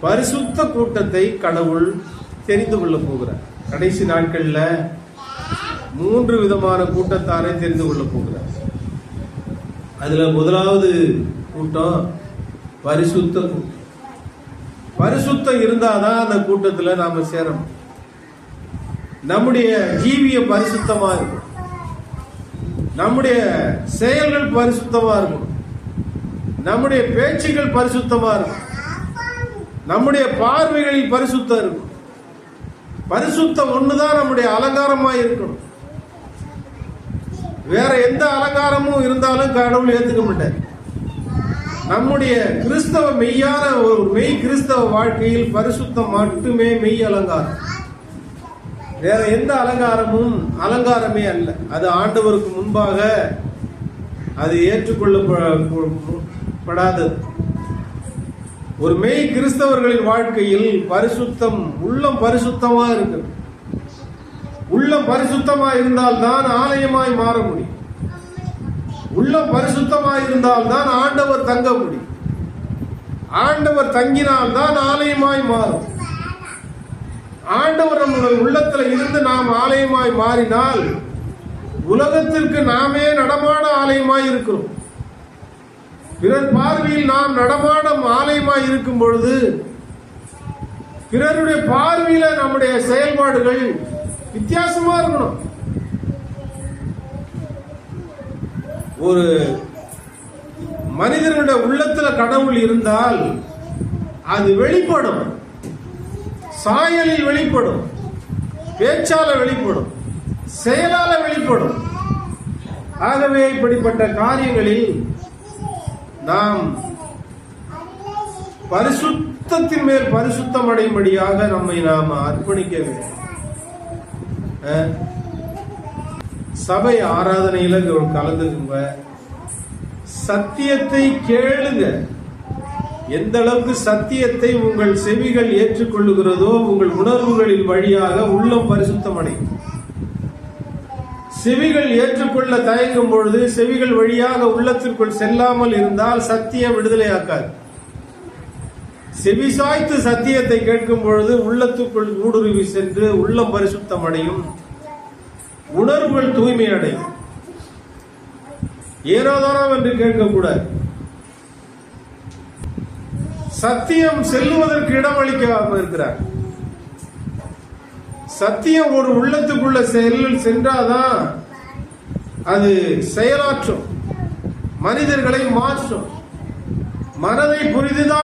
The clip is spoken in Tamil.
பரிசுத்த கூட்டத்தை கடவுள் தெரிந்து கொள்ள போகிறார். கடைசி நாட்கள்ல 3 விதமான கூட்டத்தாரை தெரிந்து கொள்ள போகிறார். அதுல முதலாவது கூட்டம் பரிசுத்த கூட்டம். பரிசுத்தம் இருந்தாதான் அந்த கூட்டத்துல நாம சேரணும். நம்முடைய ஜீவிய பரிசுத்தமா இருக்கும், நம்முடைய செயல்கள் பரிசுத்தமா இருக்கும், நம்முடைய பேச்சுகள் பரிசுத்தமா இருக்கும், நம்முடைய பார்வைகளில் பரிசுத்தம் இருக்கும். பரிசுத்தம் ஒண்ணுதான் நம்முடைய அலங்காரமா இருக்கணும். வேற எந்த அலங்காரமும் இருந்தாலும் கடவுள் ஏத்துக்க மாட்டார். நம்முடைய கிறிஸ்தவ மெய்யான ஒரு மெய் கிறிஸ்தவ வாழ்க்கையில் பரிசுத்தம் மட்டுமே மெய் அலங்காரம். வேற எந்த அலங்காரமும் அலங்காரமே அல்ல. அது ஆண்டவருக்கு முன்பாக அது ஏற்றுக்கொள்ளப்படாதது. ஒரு மெய் கிறிஸ்தவர்களின் வாழ்க்கையில் பரிசுத்தம், உள்ளம் பரிசுத்தமா இருக்கு. உள்ளம் பரிசுத்தமா இருந்தால் தான் ஆலயமாய் மாற முடியும். உள்ளம் பரிசுத்தமா இருந்தால் தான் ஆண்டவர் தங்க முடியும். ஆண்டவர் தங்கினால் தான் ஆலயமாய் மாறும். ஆண்டவர் நம்முடைய உள்ளத்துல இருந்து நாம் ஆலயமாய் மாறினால் உலகத்திற்கு நாமே நடமாட ஆலயமாய் இருக்கிறோம். பிறர் பார்வையில் நாம் நடமாடும் ஆலயமாய் இருக்கும் பொழுது பிறருடைய பார்வையில நம்முடைய செயல்பாடுகள் வித்தியாசமா இருக்கணும். ஒரு மனிதனுடைய உள்ளத்துல கடவுள் இருந்தால் அது வெளிப்படும், சாயலில் வெளிப்படும், பேச்சால வெளிப்படும், செயலால வெளிப்படும். ஆகவே இப்படிப்பட்ட காரியங்களில் நாம் பரிசுத்தத்தின் மேல் பரிசுத்தம் அடையும்படியாக நம்மை நாம் அர்ப்பணிக்க வேண்டும். சபை ஆராதனையில கலந்துக்குங்க, சத்தியத்தை கேளுங்க. எந்த அளவுக்கு சத்தியத்தை உங்கள் செவிகள் ஏற்றுக்கொள்ளுகிறதோ உங்கள் உணர்வுகளின் வழியாக உள்ளம் பரிசுத்தம் அடையும். செவிகள் ஏற்றுக்கொள்ள தயங்கும் பொழுது செவிகள் வழியாக உள்ளத்திற்குள் செல்லாமல் இருந்தால் சத்தியம் விடுதலையாக்காது. செவி சாய்த்து சத்தியத்தை கேட்கும் பொழுது உள்ளத்துக்குள் ஊடுருவி சென்று உள்ளம் பரிசுத்தம் அடையும், உணர்வுகள் தூய்மை அடையும். ஏனோதானம் என்று கேட்கக்கூடாது. சத்தியம் செல்லுவதற்கு இடமளிக்காமல் இருக்கிறார். சத்தியம் ஒரு உள்ளத்துக்குள்ள சென்றாதான் அது செயலாற்றும், மனிதர்களை மாற்றும். மனதை புரிந்துதான்